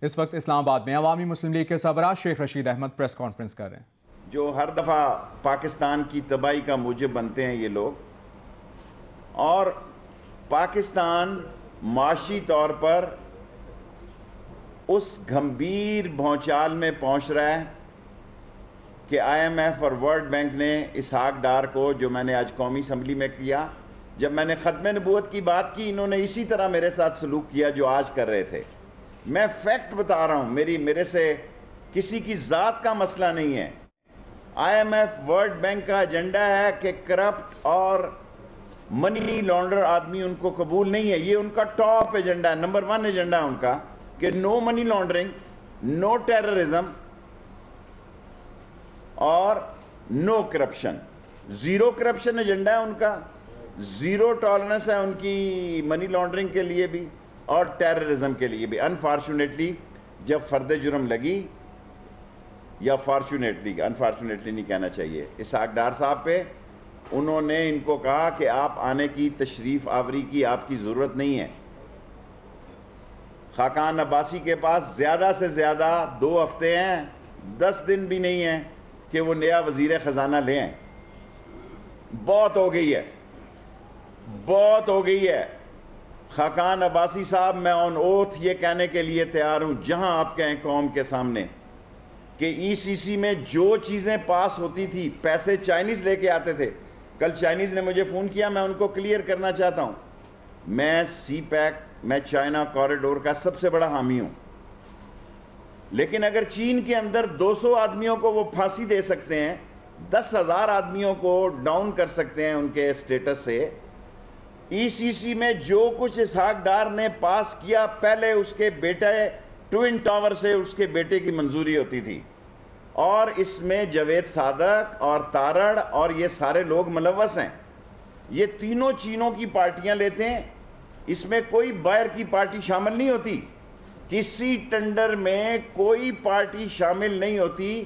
اس وقت اسلام آباد میں عوامی مسلم لیگ کے سربراہ شیخ رشید احمد پریس کانفرنس کر رہے ہیں. جو ہر دفعہ پاکستان کی تباہی کا موجب بنتے ہیں یہ لوگ، اور پاکستان معاشی طور پر اس گھمبیر بھونچال میں پہنچ رہا ہے کہ آئی ایم ایف اور ورلڈ بینک نے اسحاق ڈار کو، جو میں نے آج قومی اسمبلی میں کیا، جب میں نے ختم نبوت کی بات کی، انہوں نے اسی طرح میرے ساتھ سلوک کیا جو آج کر رہے تھے. میں فیکٹ بتا رہا ہوں، میرے سے کسی کی ذات کا مسئلہ نہیں ہے. I M F world bank کا ایجنڈا ہے کہ کرپٹ اور منی لانڈر آدمی ان کو قبول نہیں ہے. یہ ان کا ٹاپ ایجنڈا ہے، نمبر 1 ایجنڈا ان کا کہ نو منی لانڈرنگ، نو ٹیررزم اور نو کرپشن. زیرو کرپشن ایجنڈا ہے ان کا، زیرو ٹالرنس ہے ان کی منی لانڈرنگ کے لیے بھی اور ٹیررزم کے لیے بھی. انفارچونیٹلی جب فرد جرم لگی، یا فارچونیٹلی، انفارچونیٹلی نہیں کہنا چاہیے، اسحاق ڈار صاحب پہ، انہوں نے ان کو کہا کہ آپ آنے کی، تشریف آوری کی آپ کی ضرورت نہیں ہے. خاقان عباسی کے پاس زیادہ سے زیادہ 2 ہفتے ہیں، 10 دن بھی نہیں ہیں کہ وہ نیا وزیر خزانہ لے آئیں. بہت ہو گئی ہے، بہت ہو گئی ہے. خاقان عباسی صاحب، میں آن اوتھ یہ کہنے کے لیے تیار ہوں جہاں آپ کہیں قوم کے سامنے کہ ای سی سی میں جو چیزیں پاس ہوتی تھی، پیسے چائنیز لے کے آتے تھے. کل چائنیز نے مجھے فون کیا، میں ان کو کلیئر کرنا چاہتا ہوں، میں سی پیک، میں چائنا کوریڈور کا سب سے بڑا حامی ہوں، لیکن اگر چین کے اندر 200 آدمیوں کو وہ پھانسی دے سکتے ہیں، 10,000 آدمیوں کو ڈاؤن کر سکتے ہیں ان کے اسٹیٹس سے، ای سی سی میں جو کچھ اسحاق ڈار نے پاس کیا، پہلے اس کے بیٹے ٹوئن ٹاور سے اس کے بیٹے کی منظوری ہوتی تھی، اور اس میں جاوید صادق اور تارڑ اور یہ سارے لوگ ملوث ہیں. یہ تینوں چینوں کی پارٹیاں لیتے ہیں، اس میں کوئی باہر کی پارٹی شامل نہیں ہوتی، کسی ٹینڈر میں کوئی پارٹی شامل نہیں ہوتی.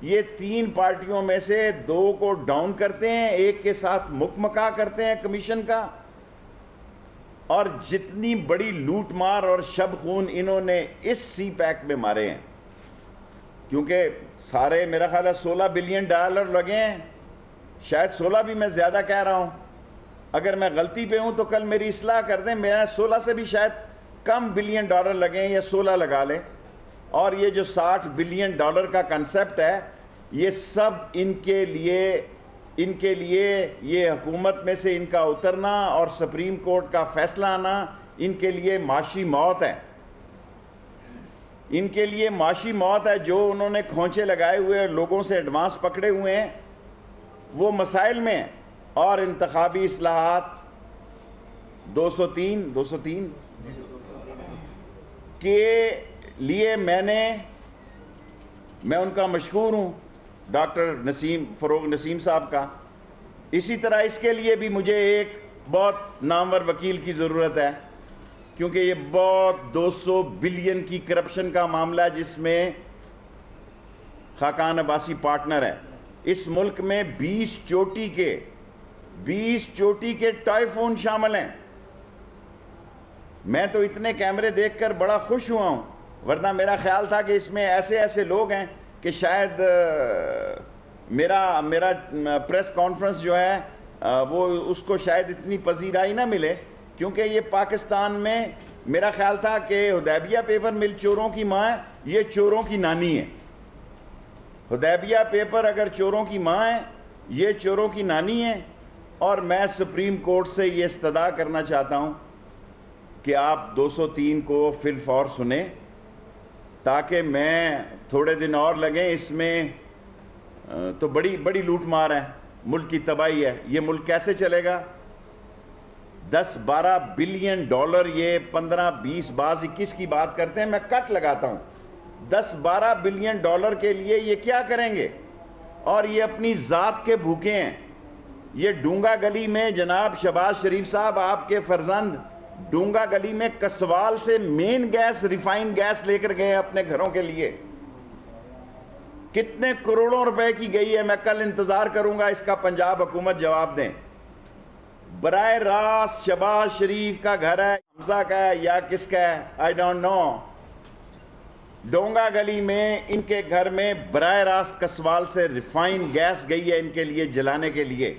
یہ 3 پارٹیوں میں سے 2 کو ڈاؤن کرتے ہیں، ایک کے ساتھ مکمکا کرتے ہیں کمیشن کا، اور جتنی بڑی لوٹ مار اور شب خون انہوں نے اس سی پیک میں مارے ہیں، کیونکہ سارے میرا خیال ہے $16 بلین لگے ہیں، شاید 16 بھی میں زیادہ کہہ رہا ہوں، اگر میں غلطی پہ ہوں تو کل میری اصلاح کر دیں. میرا 16 سے بھی شاید کم $بلین لگے ہیں، یا 16 لگا لیں. اور یہ جو $60 بلین کا کنسپٹ ہے، یہ سب ان کے لیے یہ حکومت میں سے ان کا اترنا اور سپریم کورٹ کا فیصلہ آنا ان کے لیے معاشی موت ہے. ان کے لیے معاشی موت ہے. جو انہوں نے کھونچے لگائے ہوئے لوگوں سے ایڈوانس پکڑے ہوئے ہیں، وہ مسائل میں ہیں. اور انتخابی اصلاحات 203 کے لیے میں ان کا مشکور ہوں، ڈاکٹر فروغ نسیم صاحب کا. اسی طرح اس کے لیے بھی مجھے ایک بہت نامور وکیل کی ضرورت ہے، کیونکہ یہ بہت 200 بلین کی کرپشن کا معاملہ ہے جس میں خاقان عباسی پارٹنر ہے. اس ملک میں 20 چوٹی کے ٹائفون شامل ہیں. میں تو اتنے کیمرے دیکھ کر بڑا خوش ہوا ہوں، ورنہ میرا خیال تھا کہ اس میں ایسے لوگ ہیں کہ شاید میرا پریس کانفرنس جو ہے وہ اس کو شاید اتنی پذیرائی نہ ملے، کیونکہ یہ پاکستان میں میرا خیال تھا کہ حدیبیہ پیپر مل چوروں کی ماں ہے، یہ چوروں کی نانی ہے. حدیبیہ پیپر اگر چوروں کی ماں ہے، یہ چوروں کی نانی ہے. اور میں سپریم کورٹ سے یہ استدعا کرنا چاہتا ہوں کہ آپ 203 کو فی الفور سنیں، تاکہ میں تھوڑے دن اور لگیں. اس میں تو بڑی لوٹ مار ہے، ملک کی تباہی ہے. یہ ملک کیسے چلے گا؟ $10-12 بلین، یہ 15-20 بعض 21 کی بات کرتے ہیں، میں کٹ لگاتا ہوں. $10-12 بلین کے لیے یہ کیا کریں گے؟ اور یہ اپنی ذات کے بھوکے ہیں. یہ ڈونگا گلی میں جناب شہباز شریف صاحب، آپ کے فرزند ڈونگا گلی میں کسوال سے مین گیس، ریفائنڈ گیس لے کر گئے اپنے گھروں کے لیے. کتنے کروڑوں روپے کی گئی ہے؟ میں کل انتظار کروں گا اس کا پنجاب حکومت جواب دیں. براہ راست شہباز شریف کا گھر ہے، حمزہ کا ہے یا کس کا ہے، آئی ڈونٹ نو. ڈونگا گلی میں ان کے گھر میں براہ راست کسوال سے ریفائن گیس گئی ہے ان کے لیے جلانے کے لیے.